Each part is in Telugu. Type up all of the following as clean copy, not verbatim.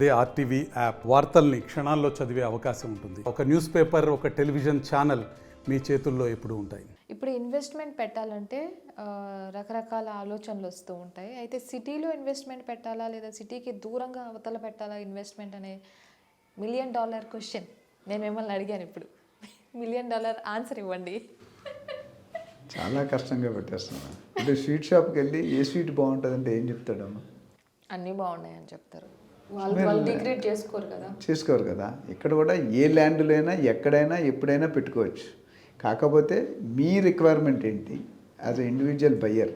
అదే ఆర్టీవీ యాప్ వార్తల్ని క్షణాల్లో చదివే అవకాశం ఉంటుంది. ఒక న్యూస్ పేపర్, ఒక టెలివిజన్ ఛానల్ మీ చేతుల్లో ఎప్పుడూ ఉంటాయి. ఇప్పుడు ఇన్వెస్ట్మెంట్ పెట్టాలంటే రకరకాల ఆలోచనలు వస్తూ ఉంటాయి. అయితే సిటీలో ఇన్వెస్ట్మెంట్ పెట్టాలా లేదా సిటీకి దూరంగా అవతల పెట్టాలా ఇన్వెస్ట్మెంట్ అనే $1 మిలియన్ క్వశ్చన్ నేను మిమ్మల్ని అడిగాను. ఇప్పుడు $1 మిలియన్ ఆన్సర్ ఇవ్వండి. చాలా కష్టంగా పెట్టేస్తున్నాను. అంటే స్వీట్ షాప్కి వెళ్ళి ఏ స్వీట్ బాగుంటుందంటే ఏం చెప్తాడమ్మా? అన్నీ బాగున్నాయని చెప్తారు. వాళ్ళు డిగ్రేడ్ చేసుకోరు కదా. ఇక్కడ కూడా ఏ ల్యాండ్లో అయినా ఎక్కడైనా ఎప్పుడైనా పెట్టుకోవచ్చు. కాకపోతే మీ రిక్వైర్మెంట్ ఏంటి యాజ్ ఎ ఇండివిజువల్ బయ్యర్,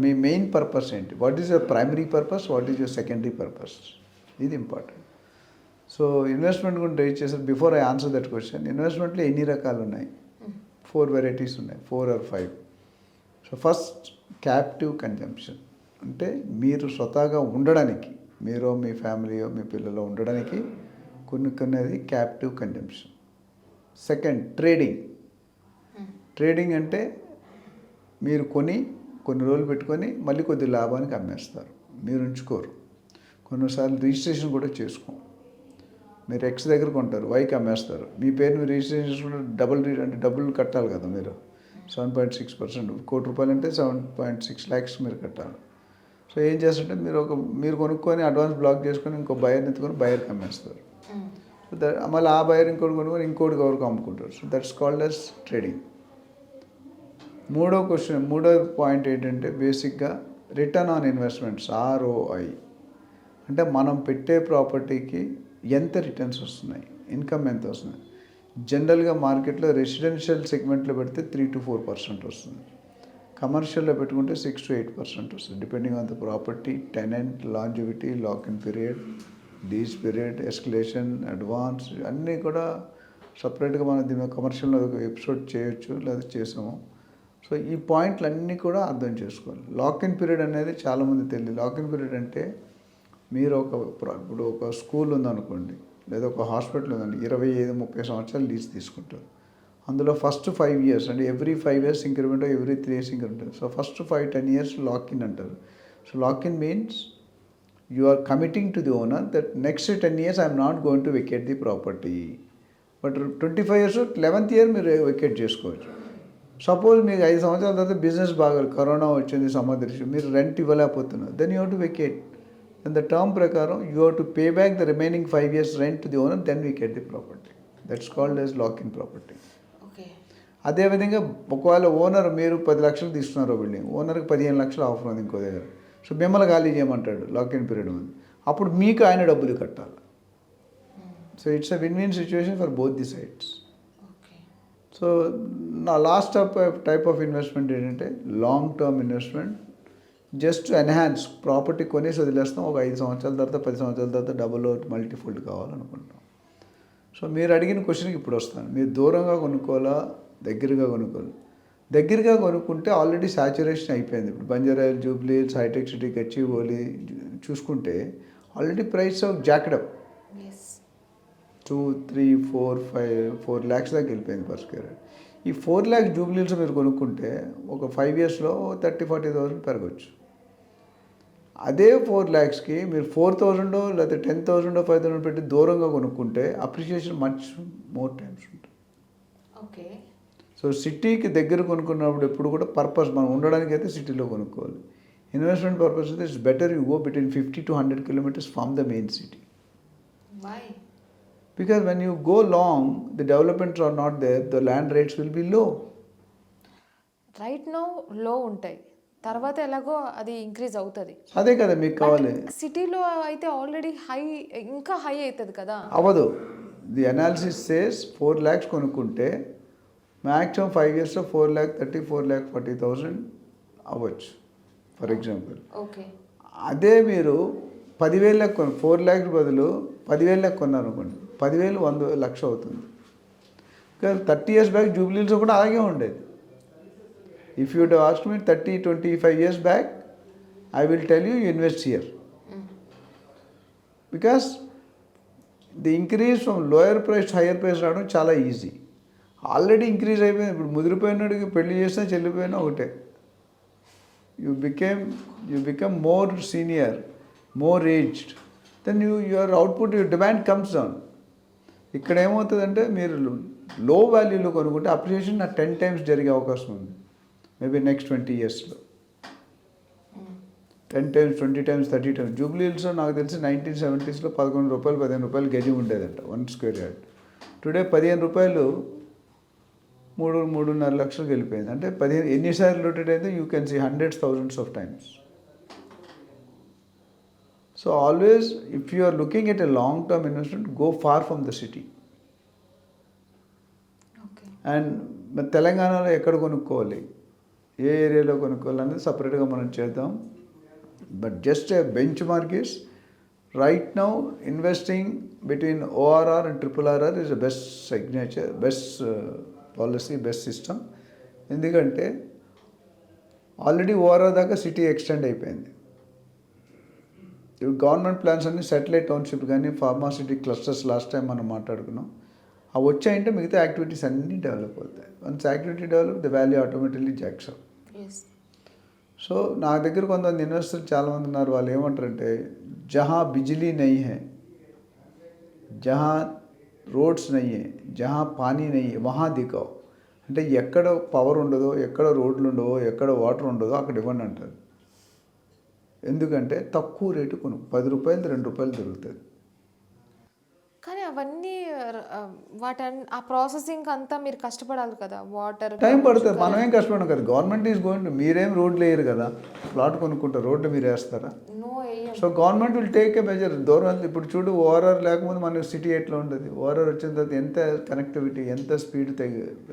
మీ మెయిన్ పర్పస్ ఏంటి? What is your primary purpose, what is your secondary purpose? ఇది ఇంపార్టెంట్. సో ఇన్వెస్ట్మెంట్ గురించి రైజ్ చేశారు. Before I answer that question, ఇన్వెస్ట్మెంట్లో ఎన్ని రకాలు ఉన్నాయి? 4 వెరైటీస్ ఉన్నాయి, 4 or 5. So first captive consumption, అంటే మీరు స్వతహాగా ఉండడానికి, మీరు మీ ఫ్యామిలీయో మీ పిల్లలు ఉండడానికి కొనుక్కునేది captive consumption. Second trading. Trading అంటే మీరు కొన్ని రోజులు పెట్టుకొని మళ్ళీ కొద్ది లాభానికి అమ్మేస్తారు, మీరు ఉంచుకోరు. కొన్నిసార్లు రిజిస్ట్రేషన్ కూడా చేసుకోం. మీరు X దగ్గర కొంటారు, Yకి అమ్మేస్తారు. మీ పేరు మీరు రిజిస్ట్రేషన్ చేసుకుంటే డబ్బులు కట్టాలి కదా. మీరు 7.6%, ₹1,00,00,000 అంటే 7.6 lakhs మీరు కట్టాలి. సో ఏం చేస్తుంటే మీరు కొనుక్కొని అడ్వాన్స్ బ్లాక్ చేసుకొని ఇంకో బయర్ని ఎత్తుకొని బయర్కి అమ్మేస్తారు. సో మళ్ళీ ఆ బయర్ ఇంకోటి కొనుక్కొని ఇంకోటి ఎవరికి అమ్ముకుంటారు. So that's called as trading. మూడో పాయింట్ ఏంటంటే బేసిక్గా రిటర్న్ ఆన్ ఇన్వెస్ట్మెంట్స్, ROI. అంటే మనం పెట్టే ప్రాపర్టీకి ఎంత రిటర్న్స్ వస్తున్నాయి, ఇన్కమ్ ఎంత వస్తున్నాయి. జనరల్గా మార్కెట్లో రెసిడెన్షియల్ సెగ్మెంట్లో పెడితే 3 to 4% వస్తుంది. కమర్షియల్లో పెట్టుకుంటే 6 to 8% వస్తుంది, depending on the property, tenant, longevity, lock in period, lease period, escalation, advance, అన్నీ కూడా సపరేట్గా మనం దీని కమర్షియల్లో ఒక ఎపిసోడ్ చేయొచ్చు, లేదా చేసాము. సో ఈ పాయింట్లు అన్నీ కూడా అర్థం చేసుకోవాలి. లాక్ ఇన్ పీరియడ్ అనేది చాలామంది తెలియదు. లాక్ ఇన్ పీరియడ్ అంటే మీరు ఇప్పుడు ఒక స్కూల్ ఉందనుకోండి, లేదా ఒక హాస్పిటల్ ఉందండి, 25-30 సంవత్సరాలు లీజ్ తీసుకుంటారు. అందులో ఫస్ట్ 5 years అంటే every 5 years increment, every 3 years increment. So first 5-10 years lock in అంటారు. So lock in means you are committing to the owner that next 10 years I'm not going to vacate the property. But 25 years 11th year మీరు వెకేట్ చేసుకోవచ్చు. సపోజ్ మీకు 5 సంవత్సరాల తర్వాత బిజినెస్ బాగా, కరోనా వచ్చింది, సమాధి, మీరు రెంట్ ఇవ్వలేకపోతున్నారు, then you have to vacate. Then the term ప్రకారం you have to pay back the remaining 5 years rent to the owner, then vacate the property. That's called as lock in property. అదేవిధంగా ఒకవేళ ఓనర్ మీరు 10 లక్షలు తీసుకున్నారు బిల్డింగ్, ఓనర్కి 15 లక్షలు ఆఫర్ ఉంది ఇంకో దగ్గర. సో మిమ్మల్ని ఖాళీ చేయమంటాడు, లాక్ ఇన్ పీరియడ్ ఉంది. అప్పుడు మీకు ఆయన డబ్బులు కట్టాలి. So it's a win-win situation for both the sides. So నా లాస్ట్ టైప్ ఆఫ్ ఇన్వెస్ట్మెంట్ ఏంటంటే long term investment. Just to enhance, property కొనేసి వదిలేస్తాం, ఒక 5 సంవత్సరాల తర్వాత 10 సంవత్సరాల తర్వాత డబుల్ మల్టీఫోల్డ్ కావాలనుకుంటాం. సో మీరు అడిగిన క్వశ్చన్కి ఇప్పుడు వస్తాను. మీరు దూరంగా కొనుక్కోవాలా, దగ్గరగా కొనుక్కోవాలి? దగ్గరగా కొనుక్కుంటే ఆల్రెడీ సాచురేషన్ అయిపోయింది. ఇప్పుడు బంజారాహిల్స్, జూబ్లీ హిల్స్, హైటెక్ సిటీ, గచ్చిబౌలి చూసుకుంటే already price of jacked up 2, 3, 4 lakhs దాకా వెళ్ళిపోయింది పర్ స్క్వేర్. ఈ 4 lakhs జూబ్లీ హిల్స్ మీరు కొనుక్కుంటే ఒక 5 yearsలో 30,000-40,000 పెరగచ్చు. అదే 4 lakhsకి మీరు 4,000 లేదా 10,000 5,000 పెట్టి దూరంగా కొనుక్కుంటే అప్రిషియేషన్ మచ్ మోర్ టైమ్స్ ఉంటుంది. ఓకే. సో సిటీకి దగ్గర కొనుక్కున్నప్పుడు ఎప్పుడు కూడా పర్పస్, మనం ఉండడానికి అయితే సిటీలో కొనుక్కోవాలి. ఇన్వెస్ట్మెంట్ పర్పస్ అయితే it's better you go between 50 to 100 kilometers from the main city. Why? Because when you go long, the developments are not there, the land rates will be low. Right now లో ఉంటాయి, తర్వాత ఎలాగో అది ఇంక్రీజ్ అవుతుంది. అదే కదా మీకు కావాలి. సిటీలో అయితే ఆల్రెడీ ఇంకా హై అవుతుంది కదా. అవ్వదు. ది అనాలిసిస్ సేస్ 4 lakhs కొనుక్కుంటే మ్యాక్సిమం 5 yearsలో 4,30,000 4,40,000 అవ్వచ్చు ఫర్ ఎగ్జాంపుల్. ఓకే. అదే మీరు 10,000 4 lakhs బదులు 10,000 కొన్నారనుకోండి, 10,000 100 లక్ష అవుతుంది. కానీ 30 years బ్యాక్ జూబ్లీ హిల్స్ కూడా అలాగే ఉండేది. If you to ask me 30-25 years back, I will tell you invest here. Because the increase from lower price higher price రావడం చాలా ఈజీ. ఆల్రెడీ ఇంక్రీజ్ అయిపోయింది. ఇప్పుడు ముదిరిపోయినాడికి పెళ్లి చేసినా చెల్లిపోయినా ఒకటే. You become more senior, more aged, then your output, your demand comes down. ఇక్కడ ఏమవుతుందంటే మీరు లో వాల్యూలో కొనుక్కుంటే అప్రిషియేషన్ 10 times జరిగే అవకాశం ఉంది maybe next 20 yearsలో. 10 times, 20 times, 30 times. Jubilee హిల్స్లో నాకు తెలిసి 1970sలో 11 రూపాయలు 15 రూపాయలు గజం ఉండేదంట 1 square yard. టుడే 15 రూపాయలు 3.5 లక్షలకు వెళ్ళిపోయింది. అంటే 15 ఎన్నిసార్లు రొటేట్ అయితే you can see hundreds thousands of times. So always if you are looking at a long term investment, go far from the city. And మరి తెలంగాణలో ఎక్కడ కొనుక్కోవాలి, ఏ ఏరియాలో కొనుక్కోవాలి అనేది సపరేట్గా మనం చేద్దాం. But just a benchmark is right now investing between ORR and RRR is the best signature, best policy, best system. ఎందుకంటే ఆల్రెడీ ORR దాకా సిటీ ఎక్స్టెండ్ అయిపోయింది. ఇప్పుడు గవర్నమెంట్ ప్లాన్స్ అన్ని సెటిలైట్ టౌన్షిప్ కానీ ఫార్మాసిటీ క్లస్టర్స్ లాస్ట్ టైం మనం మాట్లాడుకున్నాం. అవి వచ్చాయంటే మిగతా యాక్టివిటీస్ అన్నీ డెవలప్ అవుతాయి. Once activity develop, the value automatically jacks up. So నా దగ్గర కొంతమంది ఇన్వెస్టర్లు చాలామంది ఉన్నారు. వాళ్ళు ఏమంటారంటే జహా బిజిలీ నహీ హై, జహా రోడ్స్ నహీ హై, జహా పానీ నహీ హై వహా దిఖాओ. అంటే ఎక్కడ పవర్ ఉండదో, ఎక్కడ రోడ్లు ఉండవో, ఎక్కడ వాటర్ ఉండదో అక్కడ ఇవ్వండి అంటారు. ఎందుకంటే తక్కువ రేటు కొను, 10 రూపాయలు 2 రూపాయలు దొరుకుతుంది. కానీ అవన్నీ ఆ ప్రాసెసింగ్ అంతా మీరు కష్టపడాలి కదా, వాటర్ టైం పడుతుంది. మనం ఏం కష్టపడం కదా, గవర్నమెంట్ ఈజ్ గోయింగ్. మీరేం రోడ్లు వేయరు కదా, ప్లాట్ కొనుక్కుంటారు, రోడ్లు మీరు వేస్తారా? So government will take a measure. దూరం ఇప్పుడు చూడు, ORR లేకపోతే మన సిటీ ఎట్లా ఉండదు. ORR వచ్చిన తర్వాత ఎంత కనెక్టివిటీ, ఎంత స్పీడ్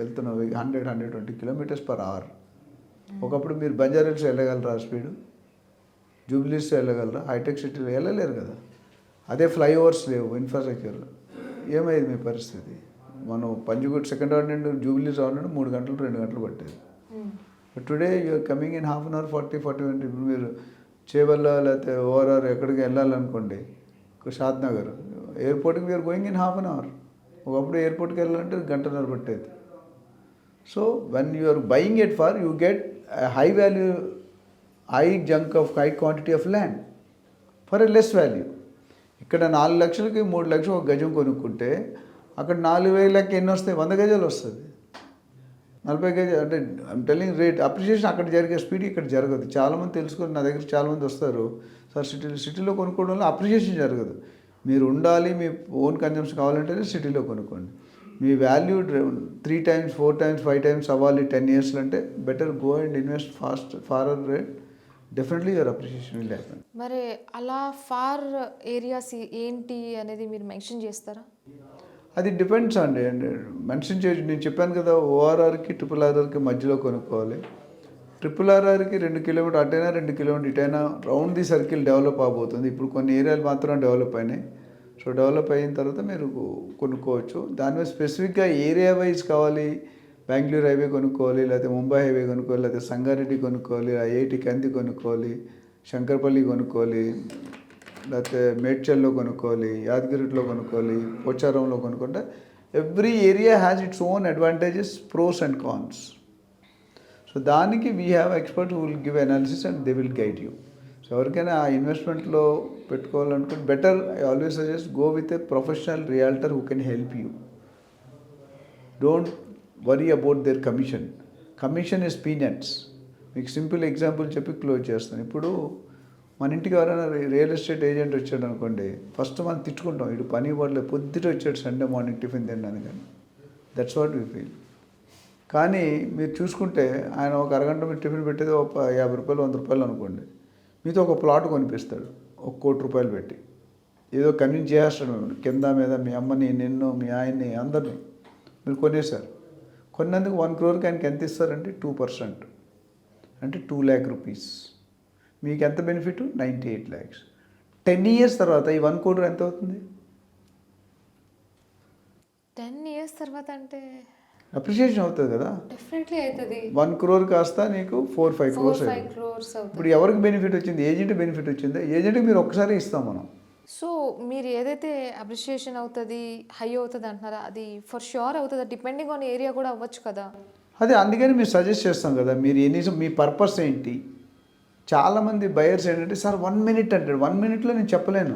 వెళ్తున్నావు, 100-120 km/h. ఒకప్పుడు మీరు బంజారాహిల్స్ వెళ్ళగలరా ఆ స్పీడు? జూబ్లీస్ వెళ్ళగలరా? హైటెక్ సిటీలో వెళ్ళలేరు కదా. అదే ఫ్లైఓవర్స్ లేవు, ఇన్ఫ్రాస్ట్రక్చర్. ఏమైంది మీ పరిస్థితి? మనం పంజగుట్ సెకండ్ ఆర్డర్ నుండి జూబ్లీస్ రావాలంటే 3 గంటలు 2 గంటలు పట్టేది. But today you are coming in half an hour, 40 minutes. ఇప్పుడు మీరు చేవల్ల లేకపోతే ORR ఎక్కడికి వెళ్ళాలనుకోండి, షాద్నగర్ ఎయిర్పోర్ట్కి we are going in half an hour. ఒకప్పుడు ఎయిర్పోర్ట్కి వెళ్ళాలంటే 1.5 గంటలు పట్టేది. So when you are buying it far, you get high value, high chunk of high quantity of land for a less value. ఇక్కడ 4 లక్షలకి 3 లక్షలు ఒక గజం కొనుక్కుంటే అక్కడ 4,000 ఎన్ని వస్తాయి? 100 గజాలు వస్తుంది. 40 గజాలు అంటే ఐమ్ టెల్లింగ్ రేట్ అప్రిషియేషన్ అక్కడ జరిగే స్పీడ్ ఇక్కడ జరగదు. చాలామంది తెలుసుకొని నా దగ్గర చాలామంది వస్తారు, సార్ సిటీలో కొనుక్కోవడం వల్ల అప్రిషియేషన్ జరగదు. మీరు ఉండాలి, మీ ఓన్ కన్జంప్షన్ కావాలంటే సిటీలో కొనుక్కోండి. మీ వాల్యూ 3 times, 4 times, 5 times అవ్వాలి 10 years అంటే better go and invest Farrer rate. Definitely your appreciation will happen. మరి అలా ఫార్ ఏరియాస్ ఏంటి అనేది మీరు మెన్షన్ చేస్తారా? అది డిపెండ్స్ అండి. మెన్షన్ చేసి నేను చెప్పాను కదా, ORRకి RRRకి మధ్యలో కొనుక్కోవాలి. RRRకి 2 kilometers అటైనా 2 kilometers ఇటైనా రౌండ్ ది సర్కిల్ డెవలప్ అవబోతుంది. ఇప్పుడు కొన్ని ఏరియాలు మాత్రం డెవలప్ అయినాయి. సో డెవలప్ అయిన తర్వాత మీరు కొనుక్కోవచ్చు. దాని మీద స్పెసిఫిక్గా ఏరియా వైజ్ కావాలి, బెంగళూరు హైవే కొనుక్కోవాలి, లేకపోతే ముంబై హైవే కొనుక్కోవాలి, లేకపోతే సంగారెడ్డి కొనుక్కోవాలి, IIT కంది కొనుక్కోవాలి, శంకర్పల్లి కొనుక్కోవాలి, లేకపోతే మేడ్చల్లో కొనుక్కోవాలి, యాదగిరిలో కొనుక్కోవాలి, పోచారంలో కొనుక్కుంటే every area has its own advantages, pros and cons. So దానికి we have expert who will give analysis and they will guide you. So ఎవరికైనా ఆ ఇన్వెస్ట్మెంట్లో పెట్టుకోవాలనుకుంటే better, I always suggest go with a professional realtor who can help you. Don't worry about their commission. Commission is peanuts. మీకు సింపుల్ ఎగ్జాంపుల్ చెప్పి క్లోజ్ చేస్తాను. ఇప్పుడు మన ఇంటికి ఎవరైనా రియల్ ఎస్టేట్ ఏజెంట్ వచ్చాడు అనుకోండి, ఫస్ట్ మనం తిట్టుకుంటాం, ఇటు పని పడలేదు, పొద్దుట వచ్చాడు సండే మార్నింగ్ టిఫిన్ తినడానికి కానీ. That's what we feel. కానీ మీరు చూసుకుంటే ఆయన ఒక అరగంట మీరు టిఫిన్ పెట్టేది ఒక 50 రూపాయలు 100 రూపాయలు అనుకోండి, మీతో ఒక ప్లాట్ కొనిపిస్తాడు 1 కోటి రూపాయలు పెట్టి. ఏదో కన్విన్స్ చేస్తాడు కింద మీద, మీ అమ్మని, నిన్ను, మీ ఆయన్ని, అందరినీ మీరు కొనేసారు. కొన్నందుకు 1 crore ఆయనకి ఎంత ఇస్తారంటే 2%, అంటే 2 lakh rupees. మీకు ఎంత బెనిఫిట్? 98 lakhs. 10 years తర్వాత ఈ 1 crore ఎంత అవుతుంది? 10 years తర్వాత అంటే అప్రిషియేషన్ అవుతుంది కదా. డెఫినెట్లీ అవుతుంది. 1 crore కాస్త నీకు 4-5 crores అవుతుంది. ఇప్పుడు ఎవరికి బెనిఫిట్ వచ్చింది? ఏజెంట్ బెనిఫిట్ వచ్చింది. ఏజెంట్కి మీరు ఒక్కసారి ఇస్తాం మనం. సో మీరు ఏదైతే అప్రిషియేషన్ అవుతుంది, హై అవుతుంది అంటున్నారా, అది ఫర్ ష్యూర్ అవుతుంది. డిపెండింగ్ ఆన్ ఏరియా కూడా అవ్వచ్చు కదా. అదే అందుకని మీరు సజెస్ట్ చేస్తాం కదా, మీరు మీ పర్పస్ ఏంటి, చాలామంది బయర్స్ ఏంటంటే సార్ 1 మినిట్ అంటాడు. 1 మినిట్లో నేను చెప్పలేను.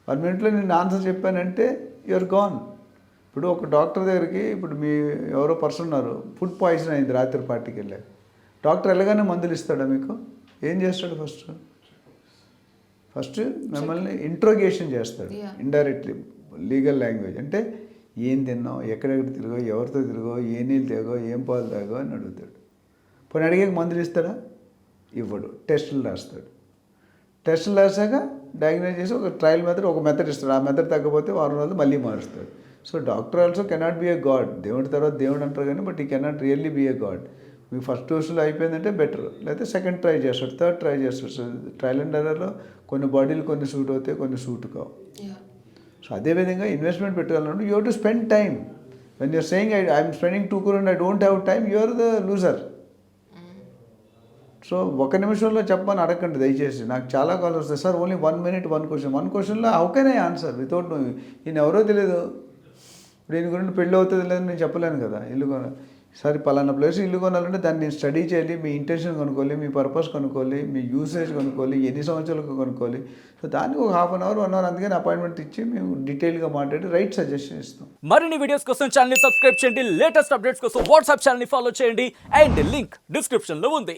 1 మినిట్లో నేను ఆన్సర్ చెప్పానంటే యూఆర్ గాన్. ఇప్పుడు ఒక డాక్టర్ దగ్గరికి ఇప్పుడు మీ ఎవరో పర్సన్ ఉన్నారు, ఫుడ్ పాయిజన్ అయింది రాత్రి పార్టీకి వెళ్ళారు. డాక్టర్ వెళ్ళగానే మందులు ఇస్తాడా మీకు? ఏం చేస్తాడు? ఫస్ట్ మిమ్మల్ని ఇంట్రోగేషన్ చేస్తాడు ఇండైరెక్ట్లీ, లీగల్ లాంగ్వేజ్. అంటే ఏం తిన్నావు, ఎక్కడెక్కడ తిరిగో, ఎవరితో తిరిగో, ఏ నీళ్ళు తాగో, ఏం పాలు తాగో అని అడుగుతాడు. పోనీ అడిగాక మందులు ఇస్తాడా? ఇవ్వడు. టెస్టులు రాస్తాడు. టెస్టులు రాసాక డయాగ్నోస్ చేసి ఒక ట్రయల్ మెథడ్, ఒక మెథడ్ ఇస్తాడు. ఆ మెథడ్ తగ్గపోతే వారం రోజులు మళ్ళీ మారుస్తాడు. So doctor also cannot be a god. దేవుడి తర్వాత దేవుడు అంటారు కానీ but he cannot really be a god. మీకు ఫస్ట్ డోసులో అయిపోయిందంటే బెటర్, లేకపోతే సెకండ్ ట్రై చేస్తాడు, థర్డ్ ట్రై చేస్తాడు. సో ట్రయల్ అండ్ ఎర్రర్లో కొన్ని బాడీలు కొన్ని సూట్ అవుతాయి, కొన్ని సూట్ కావు. సో అదేవిధంగా ఇన్వెస్ట్మెంట్ పెట్టాలన్నప్పుడు you have to spend time. When you're saying I'm spending 2 crore and I don't have time, you are the loser. So 1 నిమిషంలో చెప్పమని అడగండి దయచేసి. నాకు చాలా కాల్స్ వస్తాయి, సార్ ఓన్లీ 1 minute 1 question. 1 questionలో how can I answer without knowing? ఈయన ఎవరో తెలియదు, దీని గురించి పెళ్ళి అవుతుంది లేదు నేను చెప్పలేను కదా. ఇల్లు కొనాలి, సరే పలానా ప్లేస్ ఇల్లు కొనాలంటే దాన్ని నేను స్టడీ చేయాలి, మీ ఇంటెన్షన్ కనుక్కోవాలి, మీ పర్పస్ కనుక్కోవాలి, మీ యూసేజ్ కనుక్కోవాలి, ఎన్ని సంవత్సరాలకు కనుక్కోవాలి. సో దానికి ఒక ½ hour 1 hour అందుకని అపాయింట్మెంట్ ఇచ్చి మేము డీటెయిల్గా మాట్లాడి రైట్ సజెషన్ ఇస్తాం. మరిన్ని వీడియోస్ కోసం ఛానల్ ని సబ్స్క్రైబ్ చేయండి, లేటెస్ట్ అప్డేట్స్ కోసం వాట్సాప్ ఛానల్ ని ఫాలో చేయండి అండ్ లింక్ డిస్క్రిప్షన్ లో ఉంది.